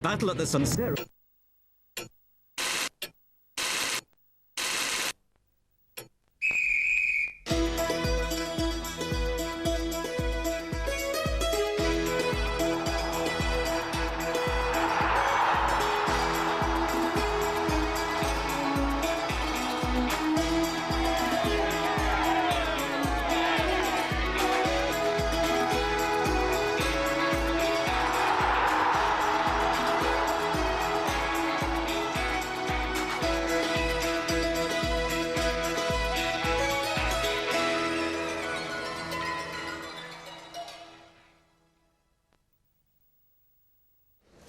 Battle at the San Siro.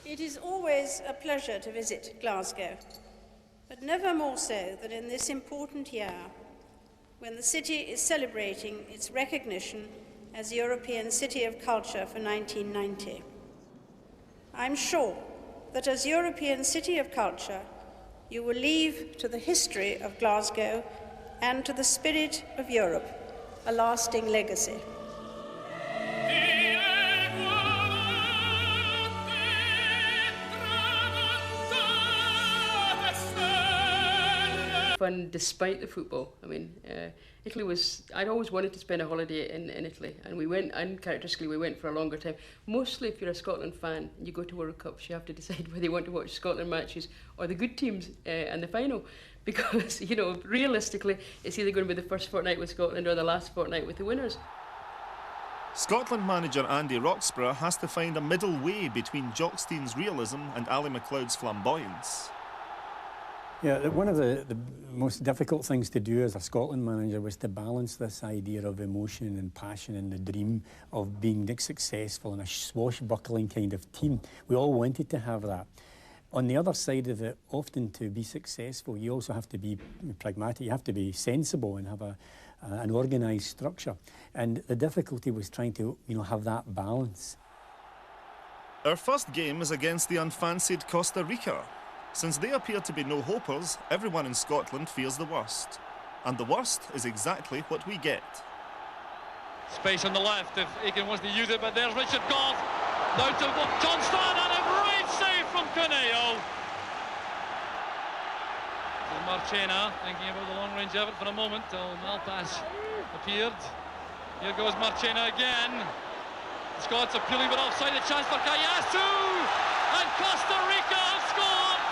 It is always a pleasure to visit Glasgow, but never more so than in this important year, when the city is celebrating its recognition as European City of Culture for 1990. I'm sure that as European City of Culture, you will leave to the history of Glasgow and to the spirit of Europe a lasting legacy. Fun despite the football. I mean, Italy was, I'd always wanted to spend a holiday in Italy, and we went, uncharacteristically we went for a longer time. Mostly if you're a Scotland fan, you go to World Cups, you have to decide whether you want to watch Scotland matches or the good teams and the final, because, you know, realistically it's either going to be the first fortnight with Scotland or the last fortnight with the winners. Scotland manager Andy Roxburgh has to find a middle way between Jockstein's realism and Ali McLeod's flamboyance. Yeah, one of the most difficult things to do as a Scotland manager was to balance this idea of emotion and passion and the dream of being successful in a swashbuckling kind of team. We all wanted to have that. On the other side of it, often to be successful, you also have to be pragmatic, you have to be sensible and have an organised structure. And the difficulty was trying to, have that balance. Our first game is against the unfancied Costa Rica. Since they appear to be no-hopers, everyone in Scotland fears the worst. And the worst is exactly what we get. Space on the left if Aiken wants to use it, but there's Richard Goff. Down to Johnston, and a great save from Cuneo. Marchena thinking about the long-range effort for a moment till Malpass appeared. Here goes Marchena again. The Scots appealing but offside, a chance for Kayasu, and Costa Rica have scored.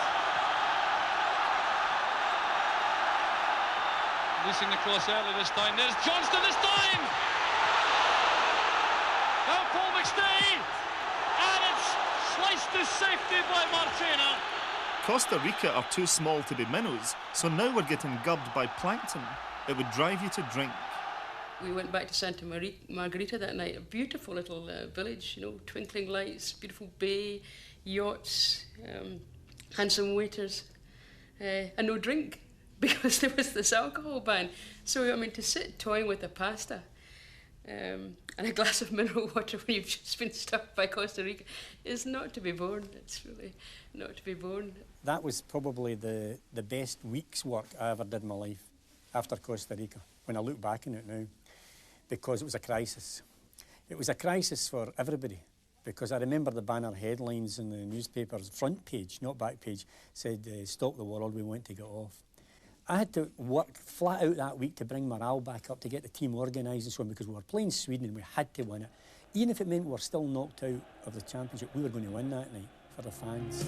Losing the cross early this time. There's Johnston this time. Now Paul McStay, and it's sliced to safety by Marchena. Costa Rica are too small to be minnows, so now we're getting gubbed by plankton. It would drive you to drink. We went back to Santa Margarita that night, a beautiful little village, twinkling lights, beautiful bay, yachts, handsome waiters, and no drink because there was this alcohol ban. So, to sit toying with a pasta and a glass of mineral water when you've just been stuffed by Costa Rica is not to be borne. It's really not to be borne. That was probably the best week's work I ever did in my life after Costa Rica, when I look back on it now, because it was a crisis. It was a crisis for everybody, because I remember the banner headlines in the newspaper's front page, not back page, said, "Stop the world, we want to get off." I had to work flat out that week to bring morale back up, to get the team organised and so on, because we were playing Sweden and we had to win it. Even if it meant we were still knocked out of the championship, we were going to win that night for the fans.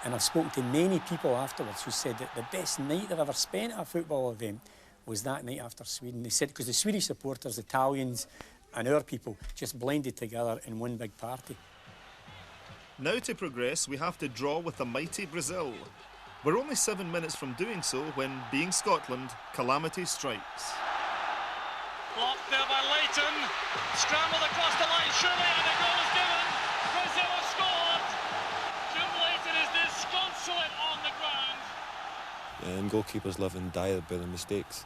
And I've spoken to many people afterwards who said that the best night they've ever spent at a football event was that night after Sweden. They said because the Swedish supporters, Italians and our people just blended together in one big party. Now to progress, we have to draw with the mighty Brazil. We're only 7 minutes from doing so when, being Scotland, Calamity strikes. Blocked there by Leighton. goalkeepers live and die by their mistakes.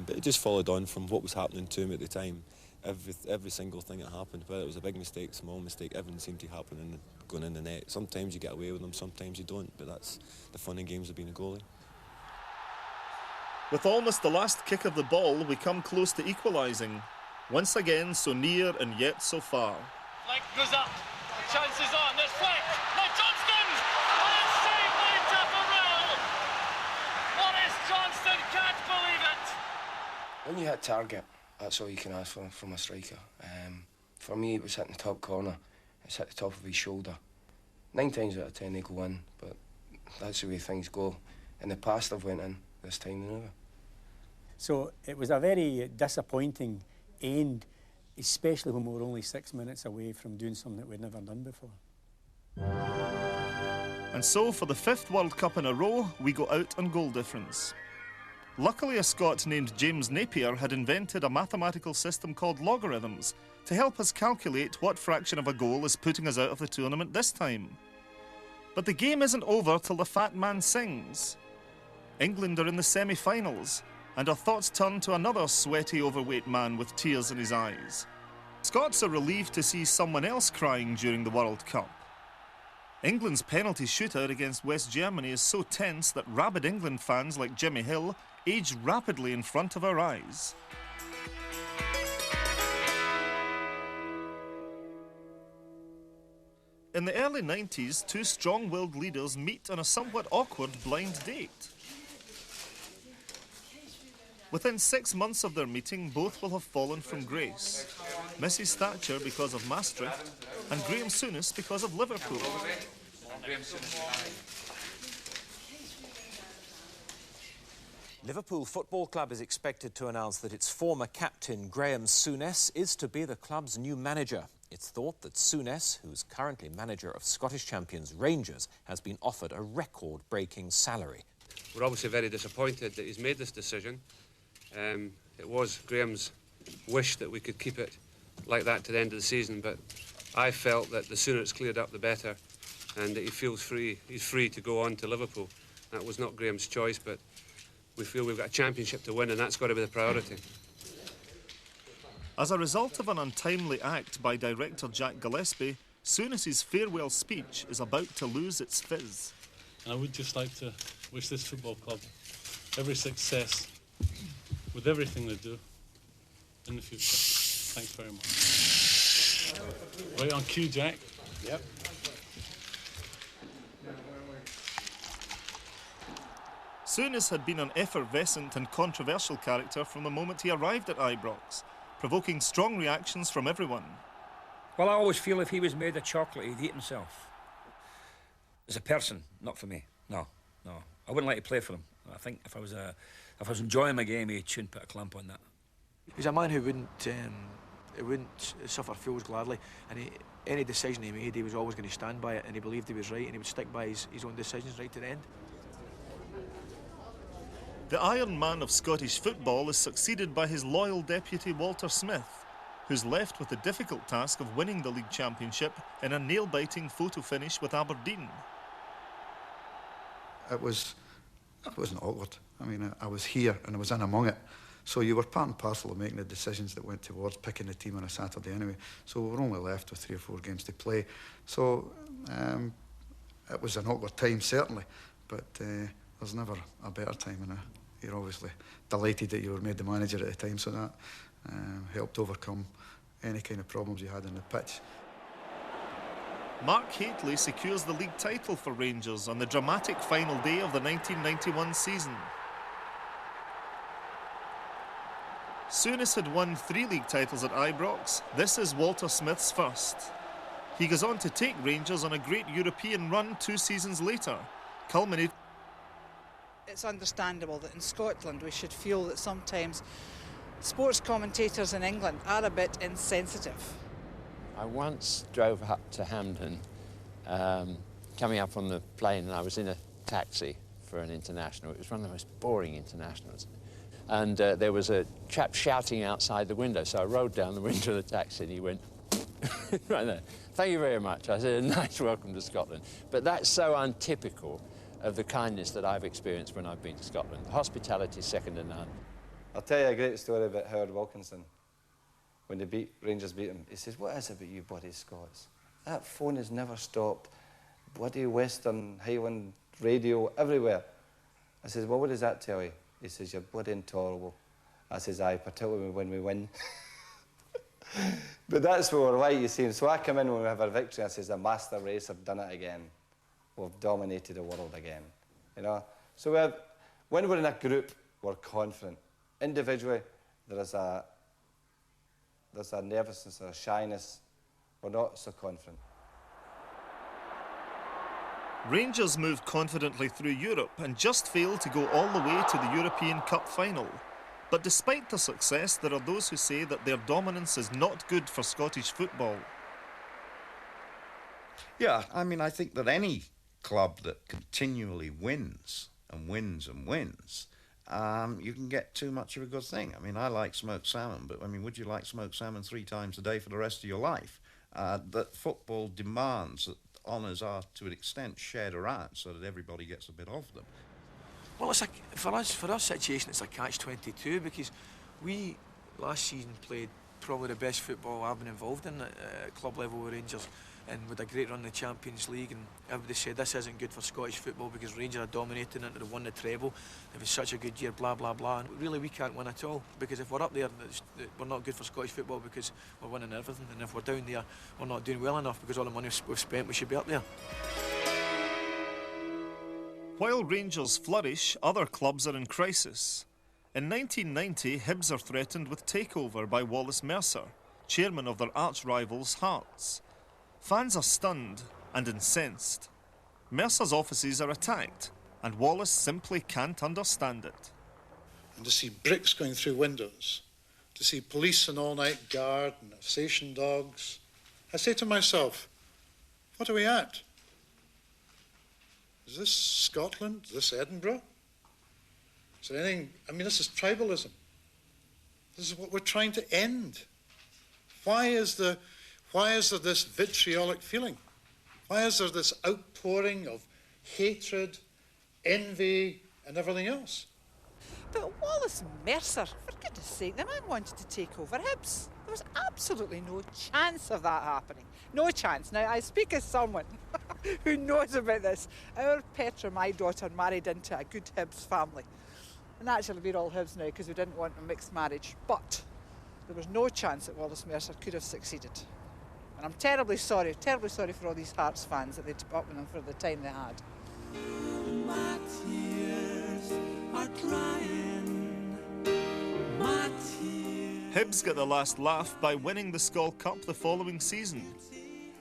But it just followed on from what was happening to him at the time. Every single thing that happened, whether it was a big mistake, small mistake, everything seemed to happen going in the net. Sometimes you get away with them, sometimes you don't, but that's the fun in games of being a goalie. With almost the last kick of the ball, we come close to equalising. Once again, so near and yet so far. Flick goes up. Chances on. There's Flick. Now Johnston! And it's saved by Taffarel! Maurice Johnston can't believe it! When you hit target, that's all you can ask for from a striker. For me, it was hitting the top corner. It's hit the top of his shoulder. 9 times out of 10 they go in, but that's the way things go. In the past, I've went in. This time than ever. So it was a very disappointing end, especially when we were only 6 minutes away from doing something that we'd never done before. And so, for the 5th World Cup in a row, we go out on goal difference. Luckily, a Scot named James Napier had invented a mathematical system called logarithms to help us calculate what fraction of a goal is putting us out of the tournament this time. But the game isn't over till the fat man sings. England are in the semi-finals, and our thoughts turn to another sweaty, overweight man with tears in his eyes. Scots are relieved to see someone else crying during the World Cup. England's penalty shootout against West Germany is so tense that rabid England fans like Jimmy Hill age rapidly in front of our eyes. In the early 90s, 2 strong-willed leaders meet on a somewhat awkward blind date. Within 6 months of their meeting, both will have fallen from grace. Mrs. Thatcher because of Maastricht, and Graham Souness because of Liverpool. Liverpool Football Club is expected to announce that its former captain, Graham Souness, is to be the club's new manager. It's thought that Souness, who's currently manager of Scottish champions Rangers, has been offered a record-breaking salary. We're obviously very disappointed that he's made this decision. It was Graham's wish that we could keep it like that to the end of the season, but I felt that the sooner it's cleared up, the better, and that he feels free. He's free to go on to Liverpool. That was not Graham's choice, but we feel we've got a championship to win, and that's got to be the priority. As a result of an untimely act by director Jack Gillespie, Souness's farewell speech is about to lose its fizz. And I would just like to wish this football club every success with everything they do in the future. Thanks very much. Right on cue, Jack. Yep. Souness had been an effervescent and controversial character from the moment he arrived at Ibrox, provoking strong reactions from everyone. Well, I always feel if he was made of chocolate, he'd eat himself. As a person, not for me. No. I wouldn't like to play for him. I think if I was enjoying my game, he shouldn't put a clamp on that. He's a man who wouldn't suffer fools gladly, and any decision he made, he was always going to stand by it, and he believed he was right, and he would stick by his own decisions right to the end. The Iron Man of Scottish football is succeeded by his loyal deputy Walter Smith, who's left with the difficult task of winning the league championship in a nail-biting photo finish with Aberdeen. It wasn't awkward. I mean, I was here and I was in among it. So you were part and parcel of making the decisions that went towards picking the team on a Saturday anyway. So we were only left with 3 or 4 games to play. So it was an awkward time, certainly, but there's never a better time, and you're obviously delighted that you were made the manager at the time, so that helped overcome any kind of problems you had on the pitch. Mark Hateley secures the league title for Rangers on the dramatic final day of the 1991 season. Souness had won 3 league titles at Ibrox. This is Walter Smith's first. He goes on to take Rangers on a great European run 2 seasons later, culminating. It's understandable that in Scotland we should feel that sometimes sports commentators in England are a bit insensitive. I once drove up to Hampden, coming up on the plane, and I was in a taxi for an international. It was one of the most boring internationals. And there was a chap shouting outside the window, so I rolled down the window of the taxi and he went, right there, "Thank you very much." I said, "A nice welcome to Scotland." But that's so untypical of the kindness that I've experienced when I've been to Scotland. The hospitality is second to none. I'll tell you a great story about Howard Wilkinson. When Rangers beat him, he says, "What is it about you bloody Scots? That phone has never stopped. Bloody Western, Highland radio, everywhere." I says, "Well, what does that tell you?" He says, "You're bloody intolerable." I says, "Aye, particularly when we win." But that's what we're like, you see. So I come in when we have our victory, and I says, "The master race have done it again. We've dominated the world again." You know? So when we're in a group, we're confident. Individually, there's a nervousness or a shyness. We're not so confident. Rangers moved confidently through Europe and just failed to go all the way to the European Cup final. But despite their success, there are those who say that their dominance is not good for Scottish football. Yeah, I mean, I think that any club that continually wins and wins and wins, you can get too much of a good thing. I mean, I like smoked salmon, but I mean, would you like smoked salmon 3 times a day for the rest of your life? That football demands that honours are, to an extent, shared around so that everybody gets a bit of them. Well, it's for our situation, it's a catch-22 because we last season played probably the best football I've been involved in at club level with Rangers, and with a great run in the Champions League, and everybody said this isn't good for Scottish football because Rangers are dominating it, they've won the treble, it was such a good year, blah blah blah, and really we can't win at all, because if we're up there we're not good for Scottish football because we're winning everything, and if we're down there we're not doing well enough because all the money we've spent, we should be up there. While Rangers flourish, other clubs are in crisis. In 1990, Hibs are threatened with takeover by Wallace Mercer, chairman of their arch-rivals Hearts. Fans are stunned and incensed. Mercer's offices are attacked, and Wallace simply can't understand it. And to see bricks going through windows, to see police and all-night guard and Alsatian dogs, I say to myself, what are we at? Is this Scotland? Is this Edinburgh? Is there anything? I mean, this is tribalism. This is what we're trying to end. Why is there this vitriolic feeling? Why is there this outpouring of hatred, envy, and everything else? But Wallace Mercer, for goodness sake, the man wanted to take over Hibs. There was absolutely no chance of that happening. No chance. Now, I speak as someone who knows about this. Our Petra, my daughter, married into a good Hibs family. And actually, we're all Hibs now because we didn't want a mixed marriage. But there was no chance that Wallace Mercer could have succeeded. And I'm terribly sorry for all these Hearts fans that they took up with them for the time they had. My tears are drying. My tears. Hibs get the last laugh by winning the Skol Cup the following season.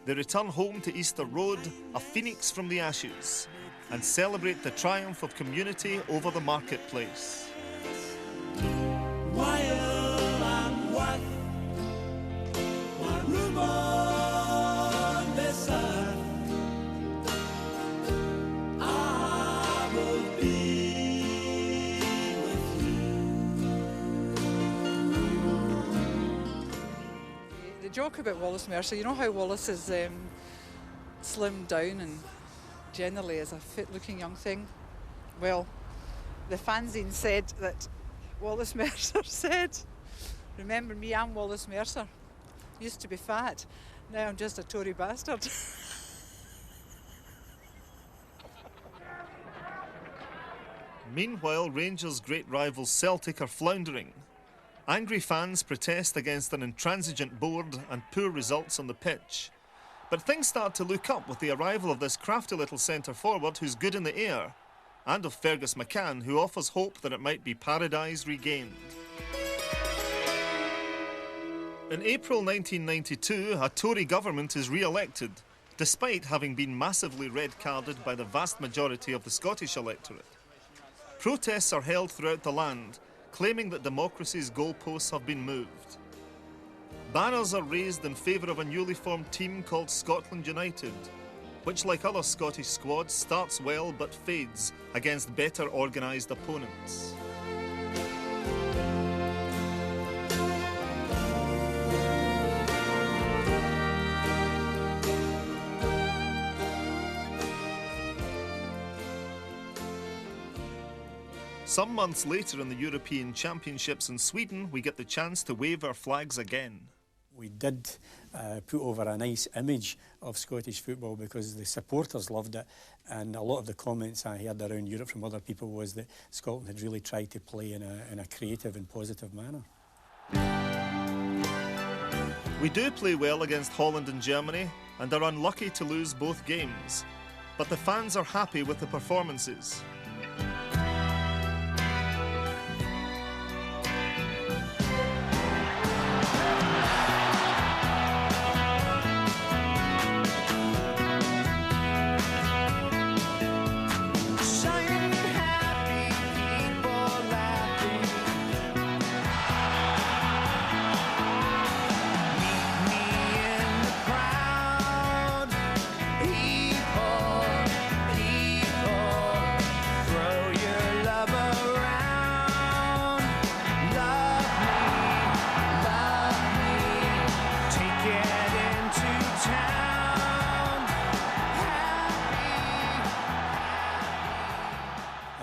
They return home to Easter Road, a phoenix from the ashes, and celebrate the triumph of community over the marketplace. While I'm worth my room on this earth, I will be with you. The joke about Wallace Mercer, you know how Wallace is slimmed down and generally is a fit-looking young thing? Well, the fanzine said that Wallace Mercer said, "Remember me, I'm Wallace Mercer. Used to be fat. Now I'm just a Tory bastard." Meanwhile, Rangers' great rivals Celtic are floundering. Angry fans protest against an intransigent board and poor results on the pitch. But things start to look up with the arrival of this crafty little centre-forward who's good in the air, and of Fergus McCann, who offers hope that it might be paradise regained. In April 1992, a Tory government is re-elected, despite having been massively red-carded by the vast majority of the Scottish electorate. Protests are held throughout the land, claiming that democracy's goalposts have been moved. Banners are raised in favour of a newly formed team called Scotland United, which, like other Scottish squads, starts well but fades against better organised opponents. Some months later in the European Championships in Sweden, we get the chance to wave our flags again. We did put over a nice image of Scottish football because the supporters loved it, and a lot of the comments I heard around Europe from other people was that Scotland had really tried to play in a creative and positive manner. We do play well against Holland and Germany and are unlucky to lose both games, but the fans are happy with the performances.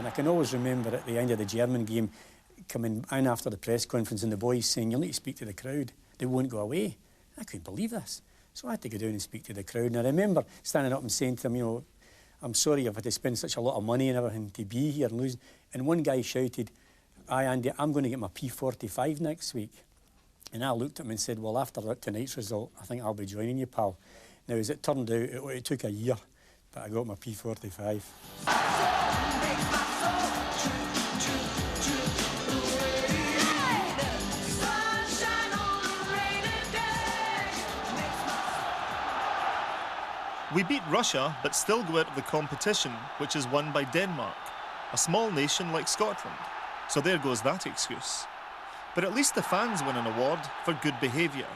I can always remember at the end of the German game coming in after the press conference and the boys saying, "You'll need to speak to the crowd, they won't go away." I couldn't believe this. So I had to go down and speak to the crowd. And I remember standing up and saying to them, you know, "I'm sorry I've had to spend such a lot of money and everything to be here and losing." And one guy shouted, "Aye, Andy, I'm going to get my P45 next week." And I looked at him and said, "Well, after tonight's result, I think I'll be joining you, pal." Now, as it turned out, it took a year, but I got my P45. We beat Russia, but still go out of the competition, which is won by Denmark, a small nation like Scotland. So there goes that excuse. But at least the fans win an award for good behaviour.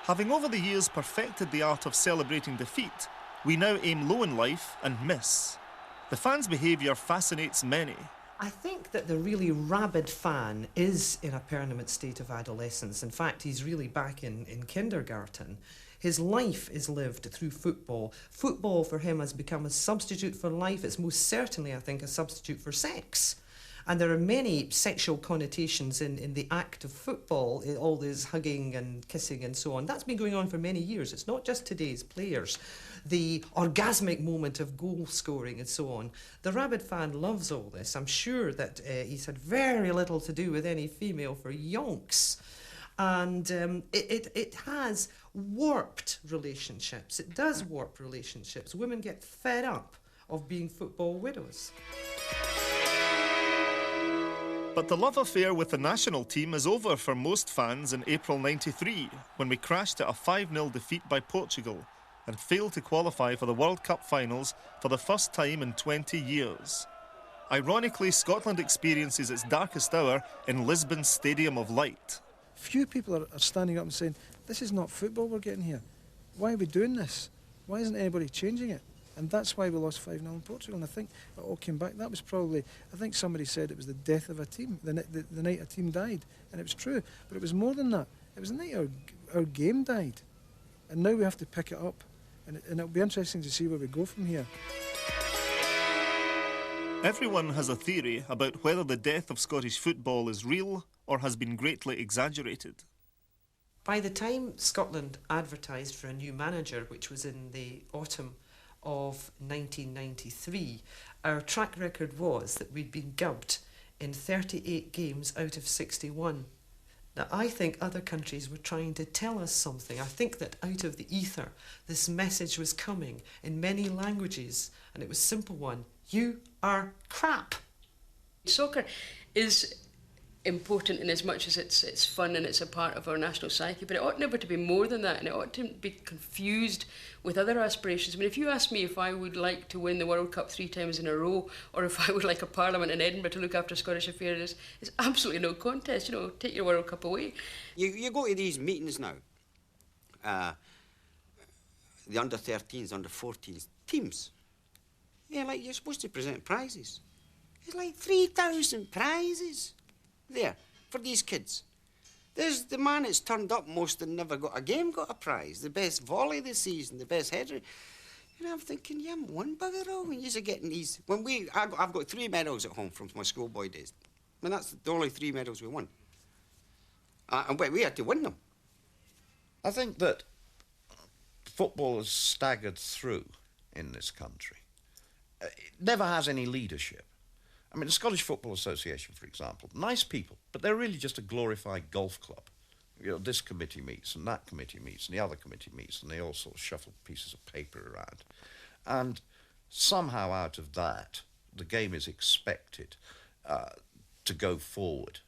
Having over the years perfected the art of celebrating defeat, we now aim low in life and miss. The fans' behaviour fascinates many. I think that the really rabid fan is in a permanent state of adolescence. In fact, he's really back in kindergarten. His life is lived through football. Football for him has become a substitute for life. It's most certainly, I think, a substitute for sex. And there are many sexual connotations in the act of football, all this hugging and kissing and so on. That's been going on for many years. It's not just today's players. The orgasmic moment of goal scoring and so on. The rabid fan loves all this. I'm sure that he's had very little to do with any female for yonks. And it has warped relationships. It does warp relationships. Women get fed up of being football widows. But the love affair with the national team is over for most fans in April '93, when we crashed at a 5-0 defeat by Portugal and failed to qualify for the World Cup finals for the first time in 20 years. Ironically, Scotland experiences its darkest hour in Lisbon's Stadium of Light. Few people are standing up and saying, "This is not football we're getting here. Why are we doing this? Why isn't anybody changing it?" And that's why we lost 5-0 in Portugal. And I think it all came back. That was probably, I think somebody said it was the death of a team, the night a team died. And it was true. But it was more than that. It was the night our game died. And now we have to pick it up. And it'll be interesting to see where we go from here. Everyone has a theory about whether the death of Scottish football is real or has been greatly exaggerated. By the time Scotland advertised for a new manager, which was in the autumn of 1993, our track record was that we'd been gubbed in 38 games out of 61. Now, I think other countries were trying to tell us something. I think that out of the ether, this message was coming in many languages, and it was a simple one: you are crap. Soccer is important in as much as it's fun and it's a part of our national psyche, but it ought never to be more than that, and it ought to be confused with other aspirations. I mean, if you ask me if I would like to win the World Cup 3 times in a row, or if I would like a parliament in Edinburgh to look after Scottish affairs, it's absolutely no contest. You know, take your World Cup away. You go to these meetings now, the under-13s, under-14s teams. Yeah, like you're supposed to present prizes. It's like 3,000 prizes there for these kids. There's the man that's turned up most and never got a game got a prize. The best volley this season, the best header. And I'm thinking, you haven't won bugger all when you're getting these. I've got 3 medals at home from my schoolboy days. I mean, that's the only 3 medals we won. And we had to win them. I think that football has staggered through in this country. It never has any leadership. I mean, the Scottish Football Association, for example, nice people, but they're really just a glorified golf club. You know, this committee meets and that committee meets and the other committee meets, and they all sort of shuffle pieces of paper around. And somehow out of that, the game is expected to go forward.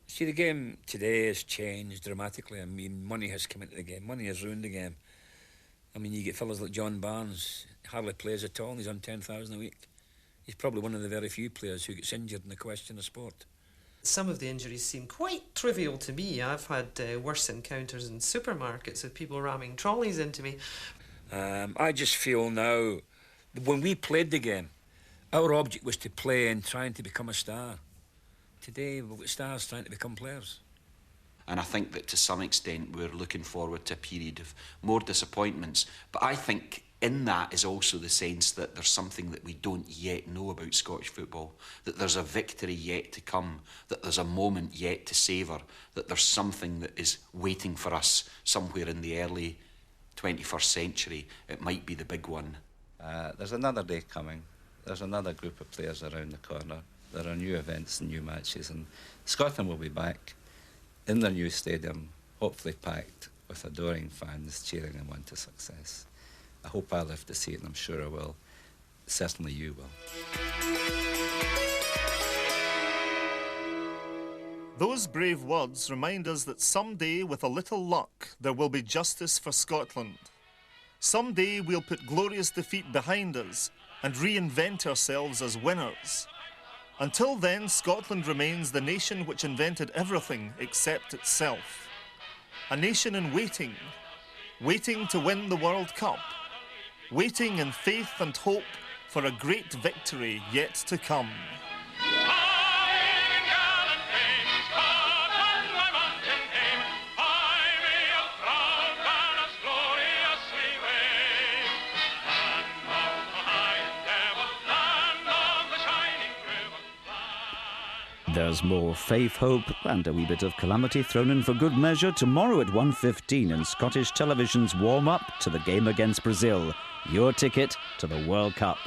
See, the game today has changed dramatically. I mean, money has come into the game. Money has ruined the game. I mean, you get fellas like John Barnes, hardly plays at all, and he's on 10,000 a week. He's probably one of the very few players who gets injured in the question of sport. Some of the injuries seem quite trivial to me. I've had worse encounters in supermarkets with people ramming trolleys into me. I just feel now, when we played the game, our object was to play and trying to become a star. Today, we've got stars trying to become players. And I think that to some extent we're looking forward to a period of more disappointments. But I think in that is also the sense that there's something that we don't yet know about Scottish football, that there's a victory yet to come, that there's a moment yet to savour, that there's something that is waiting for us somewhere in the early 21st century. It might be the big one. There's another day coming. There's another group of players around the corner. There are new events and new matches, and Scotland will be back in their new stadium, hopefully packed with adoring fans cheering them on to success. I hope I live to see it, and I'm sure I will. Certainly you will. Those brave words remind us that someday, with a little luck, there will be justice for Scotland. Someday we'll put glorious defeat behind us and reinvent ourselves as winners. Until then, Scotland remains the nation which invented everything except itself. A nation in waiting, waiting to win the World Cup, waiting in faith and hope for a great victory yet to come. There's more faith, hope and a wee bit of calamity thrown in for good measure tomorrow at 1:15 in Scottish television's warm-up to the game against Brazil. Your ticket to the World Cup.